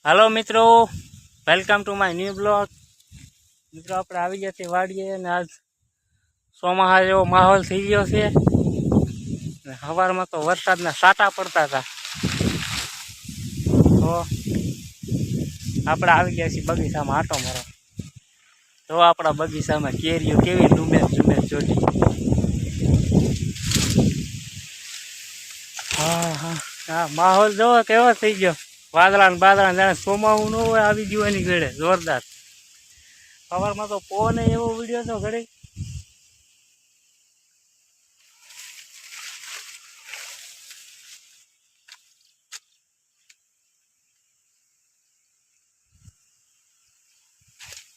Hello मित्रों, welcome to my new blog. मित्रों આપણે આવી ગયા છે વાડીએ અને આજ ચોમાસા જેવો માહોલ થઈ ગયો છે અને સવારમાં તો વરસાદના છાંટા પડતા હતા। તો આપણે આવી ગયા છીએ બગીચામાં આંટો મારવા। તો આપણા બગીચામાં કેરીઓ કેવી લૂમે ઝૂમે ચોટી। હા હા હા, માહોલ જોવો કેવો થઈ ગયો। વાદળા ને બાદળા જાણે ચોમાસું ન હોય આવી ગયું એની ઘડે જોરદાર। સવારમાં તો પવન એવો વિડીયો તો ઘડી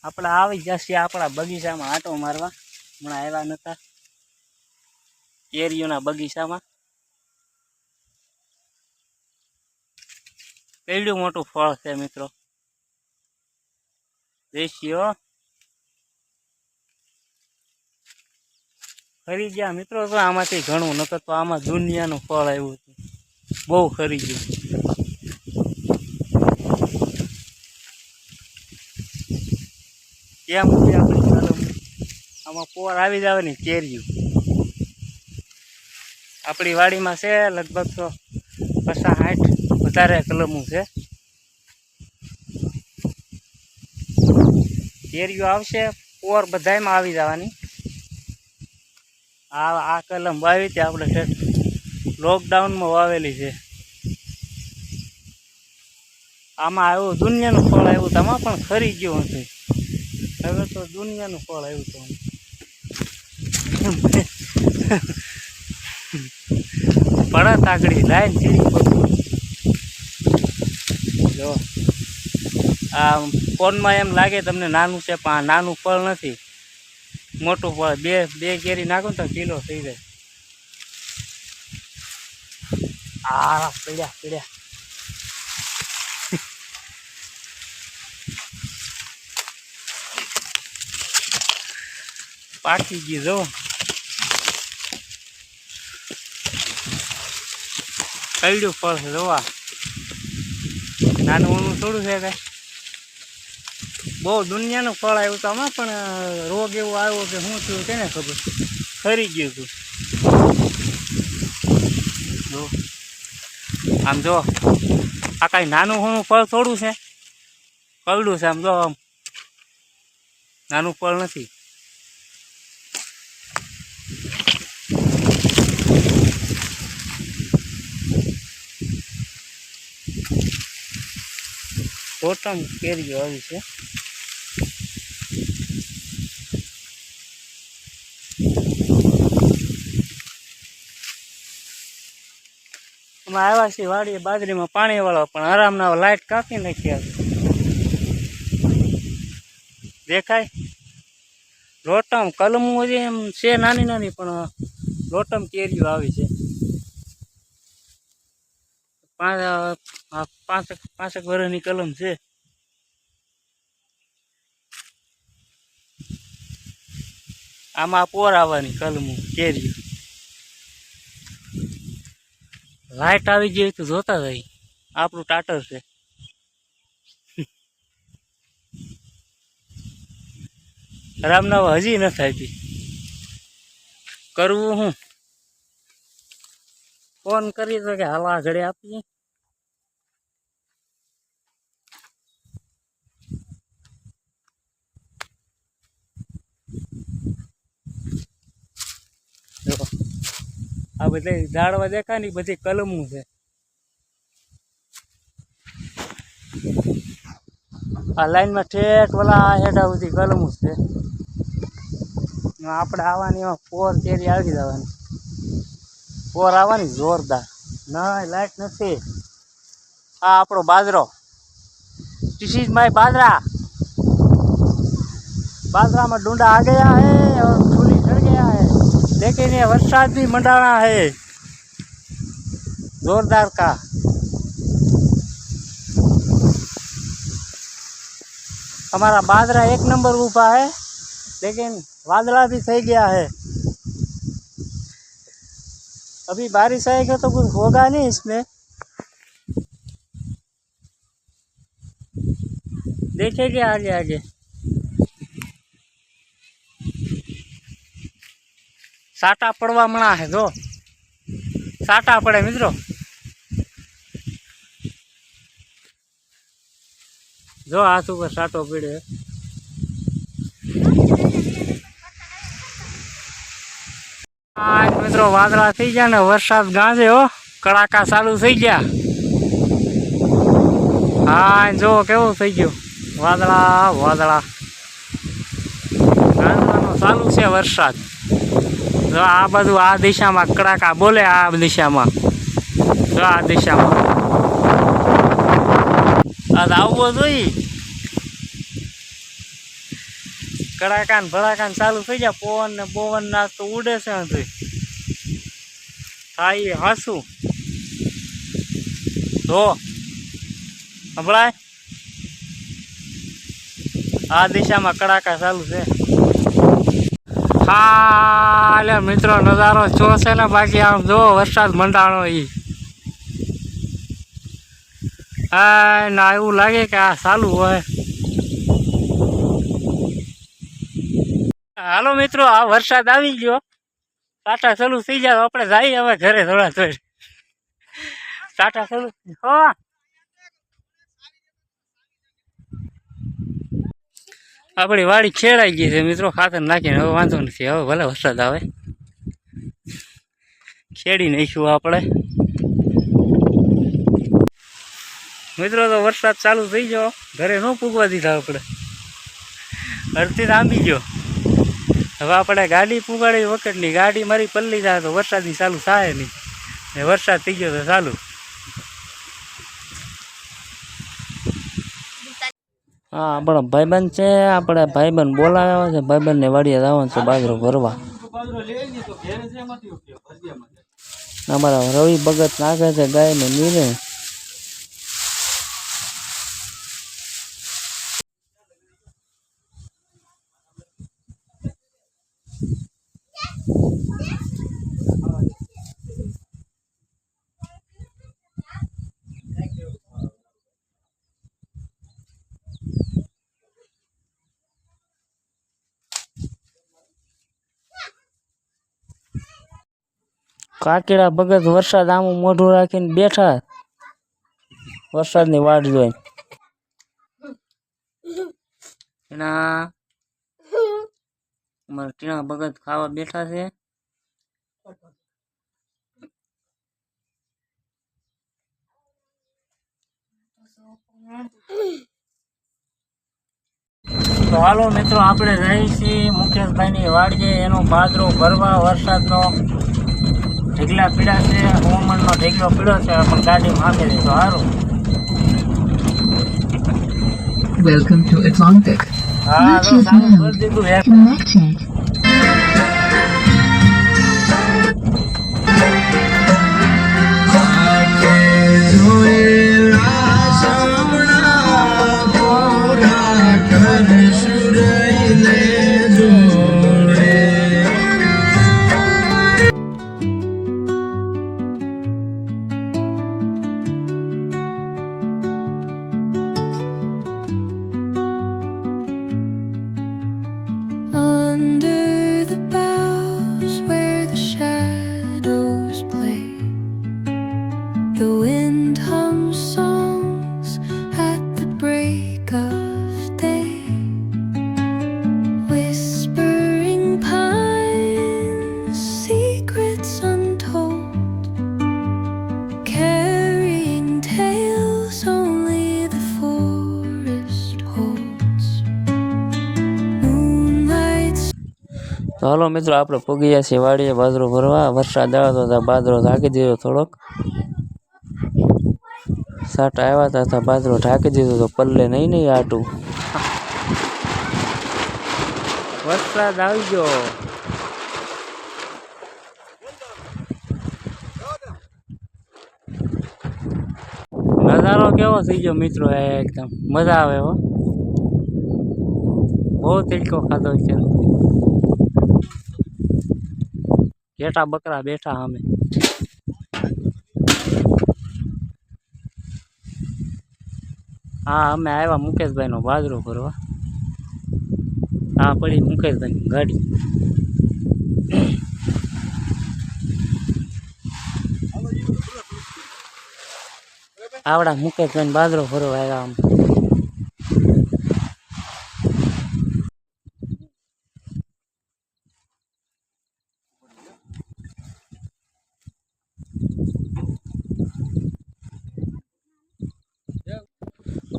આપણે આવી જશે આપણા બગીચામાં આંટો મારવા। હમણાં આવ્યા નતા કેરીઓના બગીચામાં। કેવડું મોટું ફળ છે મિત્રો, દેશીઓ ખરી ગયા મિત્રો। તો આમાંથી ઘણું નકર તો આમાં દુનિયાનું ફળ આવ્યું હતું, બહુ ખરી ગયું। કેમ આપણે આમાં પોર આવી જાવે ને કેરીયું। આપણી વાડીમાં છે લગભગ તો 50-60 વધારે કલમું છે। કેરીયું આવશે, પોર બધાયમાં આવી જવાની। આ કલમ વાવી હતી આપણે લોકડાઉનમાં વાવેલી છે। આમાં આવ્યું દુનિયાનું ફળ આવ્યું, આમાં પણ ખરી ગયું હતું। હવે તો દુનિયાનું ફળ આવ્યું હતું। પડત આગળી લાઈન સીડી જો આ ફોનમાં એમ લાગે તમને નાનું છે, પણ નાનું ફળ નથી, મોટું ફળ। બે કેરી નાખો તો કિલો થઈ જાય। આ પડ્યા પાકી ગઈ જો। કયું ફળ છે જોવા, નાનું ઊનું થોડું છે કઈ, બહુ દુનિયાનું ફળ આવ્યું તો આમાં પણ રોગ એવો આવ્યો કે શું થયું તેને ખબર, ખરી ગયું હતું। જો આમ જો આ કાંઈ નાનું ઊનું ફળ થોડું છે, કવડું છે। આમ જો આમ નાનું ફળ નથી। ટોટમ કેરીઓ આવી છે। અમે આવ્યા છીએ વાડીએ બાજરીમાં પાણી વાળવા, પણ આરામના લાઈટ કાપી નાખ્યા દેખાય। લોટમ કલમું હજી એમ છે નાની નાની, પણ લોટમ કેરીઓ આવી છે। 5 વર્ષની કલમ છે। આમાં પોર આવવાની કલમું કેરી, લાઈટ આવી ગઈ તો જોતા જાય। આપણું ટાટર છે। રામનાવ હજી નથી આપી, કરવું હું ફોન કરી તો કે હાલવા ઘડે આપીએ। આ બધી ઝાડવા દેખાય ને બધી કલમું છે। આ લાઈનમાં ઠેઠ ઓલા હેઠા બધી કલમું છે। આપણે આવવાની એમાં પોર કેરી આવી જવાની, પોર આવવાની જોરદાર। ના લાઈટ નથી। આ આપણો બાજરો, ધીસ ઇઝ માય बाजरा। बाजरा में डूंडा आ गया है और फूली चढ़ गया है, लेकिन ये बरसात भी मंडाना है जोरदार का। हमारा बाजरा 1 नंबर ऊपर है, लेकिन वादला भी सही गया है। अभी बारिश आएगा तो कुछ होगा नहीं इसमें। देखे क्या आगे आगे साटा पड़वा मना है जो साटा पड़े मित्रों जो हाथ ऊपर साटो पड़े आज मित्रों वादळा थी गया ने वरसाद गांजे हो कड़ाका चालू थी गया हाँ जो केवुं थई गयुं वादळा वादळा गांजવાનો चालू छे वरसाद जो आ बाजू आ दिशा में कड़ाका बोले आ दिशा में जो आ दिशा में आज आववो जोईए कड़ाका ने भड़ाका चालू थई गया पवन ने बोवन ना तो उड़े छे हजू थाई हासू तो संभळाय आ दिशा में कड़ाका चालू है हाँ मित्रों नजारो जो है ने बाकी आम जो वरसाद मंडाणो ना एवं लगे कि आ चालू है हालो मित्रों आ वरसाद आई गयो टाटा चालू थी जाए अपने जाइए हमें घरे थोड़ा थोड़ा टाटा चालू हो अपनी वाड़ी खेड़ाई गई है मित्रों खातर नाखी हमें वांधो नहीं हमें भले वरसाद आवे खेड़ी नाख्यु आपणे मित्रों तो वरसाद चालू थी गयो घरे न पूगवा दीधा अपने अड़ती आंबी गयो हवे अपने गाड़ी पुगाड़ी वखत नहीं गाड़ी मारी पल्ली जाए तो वरसाद चालू थाय नहीं वरसाद थी गयो तो चालू हाँ अपना भाईबंध है अपने भाईबंध बोलाव्या छे भाईबंध ने वाड़िया जवानुं छे बाजरो भरवा हमारा रवि भगत नाखे छे गाय ने नीरे काकीड़ा भगत वरसाद आमू मोढुं राखीने बैठा वरसाद नी वाट जोईने टीना भगत खावा बैठा छे तो हालो मित्रों आपणे जई छी मुकेशभाई नी वाड़िए एनो बाजरो भरवा वरसादनो ढेगला पीड़ा से हवामान नो ढेगलो पीड़ो छे पण गाड़ी में हाके दे तो हारू Welcome to Atlantic. हाँ तो सामने कर दीधुं है Connected. Under the boughs where the shadows play, the wind hums songs at the break of day, whispering pines, secrets untold, carrying tales only the forest holds. Moonlight तो हालो मित्रों आपणे पोगी गया छे वाड़िए बाजरो भरवा वरसाद આવ્યો તો બાજરો ઢાંકી દીધો થોડોક સાટા આવ્યા હતા બાજરો ઢાંકી દીધો તો પલ્લે નહીં નહીં આટું વરસાદ આવી ગયો નજારો કેવો થઈ ગયો મિત્રો એકદમ મજા આવે હો બહુ તીડકો ખાધો છે ઘેટા બકરા બેઠા અમે હા અમે આવ્યા મુકેશભાઈનો બાજરો ભરવા. હા પડી મુકેશભાઈની ગાડી. આવડા મુકેશભાઈ બાજરો ભરવા આવ્યા આમ.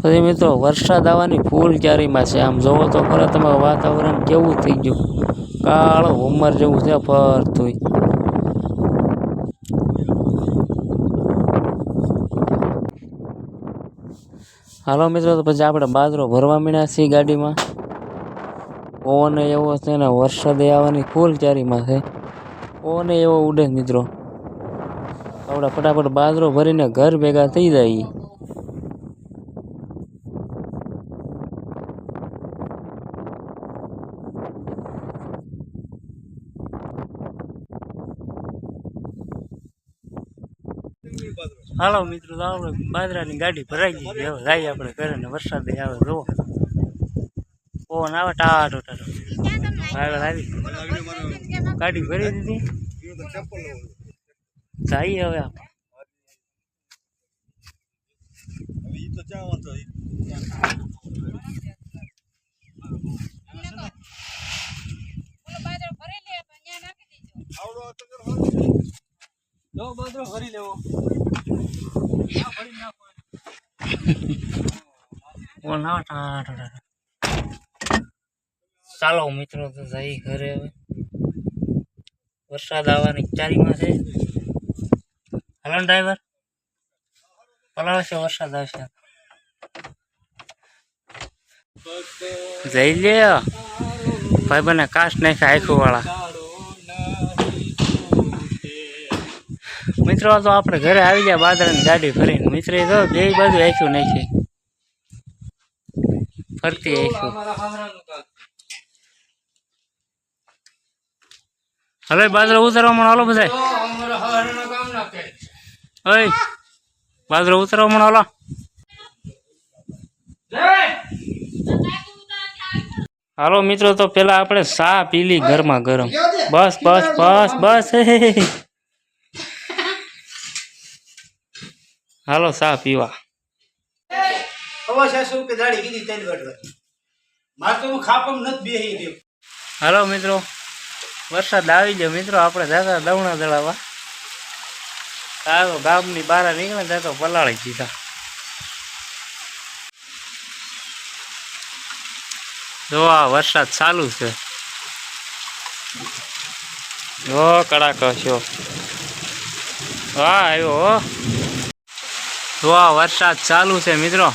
પછી મિત્રો વરસાદ આવવાની ફૂલ ક્યારીમાં છે. આમ જોવો તો ખરા તમે વાતાવરણ કેવું થઈ ગયું, કાળો ઉમર જેવું છે ફરતું. હાલો મિત્રો તો પછી આપણે બાજરો ભરવા માંડ્યા છીએ ગાડીમાં. પવન એવો છે ને વરસાદ આવવાની ફૂલ ક્યારીમાં છે. પવન એવો ઉડે મિત્રો. આપણે ફટાફટ બાજરો ભરીને ઘર ભેગા થઈ જાય. હાલો મિત્રો તો આપણે બાજરાની ગાડી ભરાઈ ગઈ. હવે જઈએ આપણે ઘરે ને વરસાદ આવે જોવો. પવન આવે ટાટો ટાટો. આગળ આવી ગાડી ભરી દીધી. જઈએ હવે આપણે. ભરી લેવો. ચાલો મિત્રો તો જઈ ઘરે હવે. વરસાદ આવવાની ચારીમાં છે. હાલો ડ્રાઈવર પલાવશે, વરસાદ આવશે. જઈ લે ભાઈ બને કાશ નાખ્યા આખું વાળા. મિત્રો તો આપણે ઘરે આવી ગયા બાજરાની ગાડી ફરીને. મિત્ર તો બે બાજુ આખ્યું નાખી ફરતી આખ્યું. હવે બાજરો ઉતારવા મને હાલો બધા. ઓય બાજરો ઉતારવા મને હાલો. હાલો મિત્રો તો પેલા આપણે ચા પીલી ગરમા ગરમ. બસ બસ બસ બસ. હાલો ચા પીવા. હાલો મિત્રો વરસાદ આવી ગયો. મિત્રો આપણે જતા દવણા દળાવવા. સારો ગામની બહાર નીકળે ત્યાં તો પલાળી દીધા. જો આ વરસાદ ચાલુ છે. જો કડાકો છો. વાહ આવ્યો. જો આ વરસાદ ચાલુ છે મિત્રો.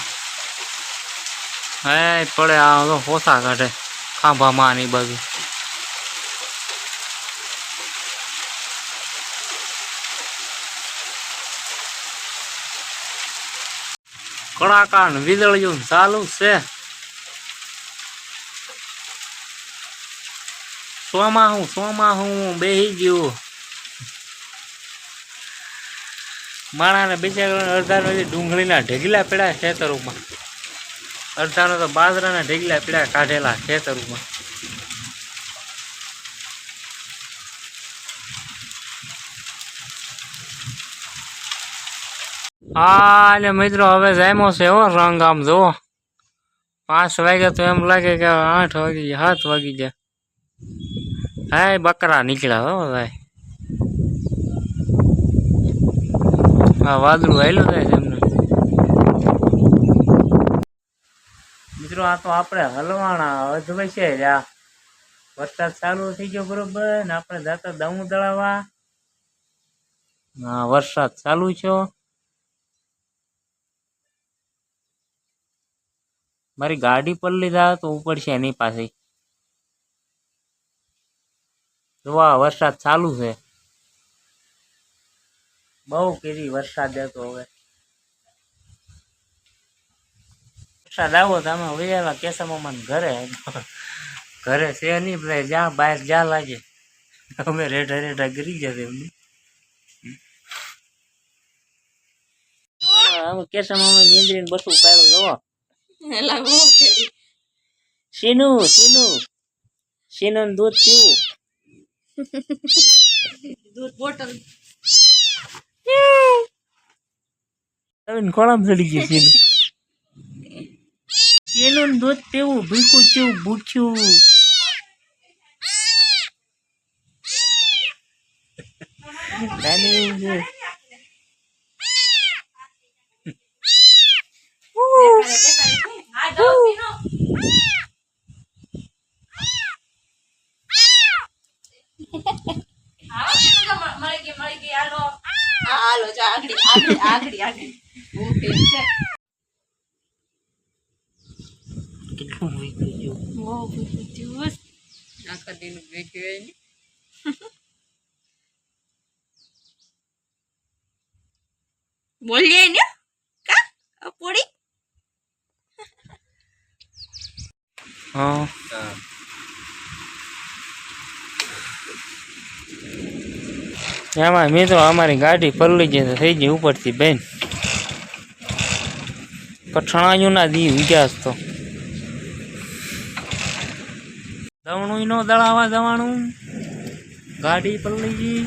હે પડે આ તો પોસા કાઢે ખાંભામાં ની બાજુ. કડાકા ને વીજળીયું ચાલુ છે. સોમાં બેહી ગયું. માણાને બિચારા અડધાનો ડુંગળીના ઢેગલા પડ્યા ખેતરોમાં. અડધાનો તો બાજરાના ઢેગલા પડ્યા કાઢેલા ખેતરોમાં. હા એટલે મિત્રો હવે જામ્યો છે હો રંગ. આમ જુઓ 5 વાગ્યા તો એમ લાગે કે 8 વાગી ગયા, 7 વાગી ગયા. હા બકરા નીકળ્યા હો ભાઈ. હા વાદળું હાલ્યું જાય છે એમને. મિત્રો આ તો આપણે હલવાણા અધવાય છે. વરસાદ ચાલુ થઈ ગયો બરોબર ને આપણે જતા દઉં દળાવવા. હા વરસાદ ચાલુ છે. મારી ગાડી પર લીધા તો ઉપડશે એની પાસે. જોવા વરસાદ ચાલુ છે. બહુ કેરી વરસાદ હતો. હવે વરસાદ આવો તો અમે વૈયાલા કેસામાં ઘરે. ઘરે છે નહીં બધા જ્યાં બહાર જ્યાં લાગે અમે રેઢા રેઢા ગરી ગયા એમની. કેસામાં મેંદરીને બસું પાડ્યું. જોવો એલા બહુ કેડી શીનું શીનું દૂધ પીવું દૂધ બોટલ નવીન કોળમ ચડી ગયું શીનું દૂધ પીવું ભીખું ચીવું ભૂખ્યું નાની છે. આ દો સીનો આવો સીનો તો મળી ગઈ હાલો હાલો જા આગળી ઓકે કેટલું ભીખું ચીવું બહુ જુસ આખા દિન વેચ્યું ને બોલીએ ને કા પોડી હા એમાં મિત્રો અમારી ગાડી પલળી ગઈ તો થઈ ગઈ ઉપરથી બેન પઠણાયું ના દી વિચાસ તો દવણું નો દળાવા જવાનું ગાડી પલળી ગઈ